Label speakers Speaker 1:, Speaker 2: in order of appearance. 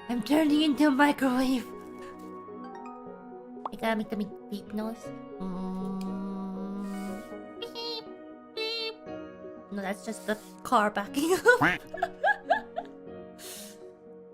Speaker 1: I'm turning into a microwave. I gotta make the beep noise. Beep, beep. No, that's just the car backing up.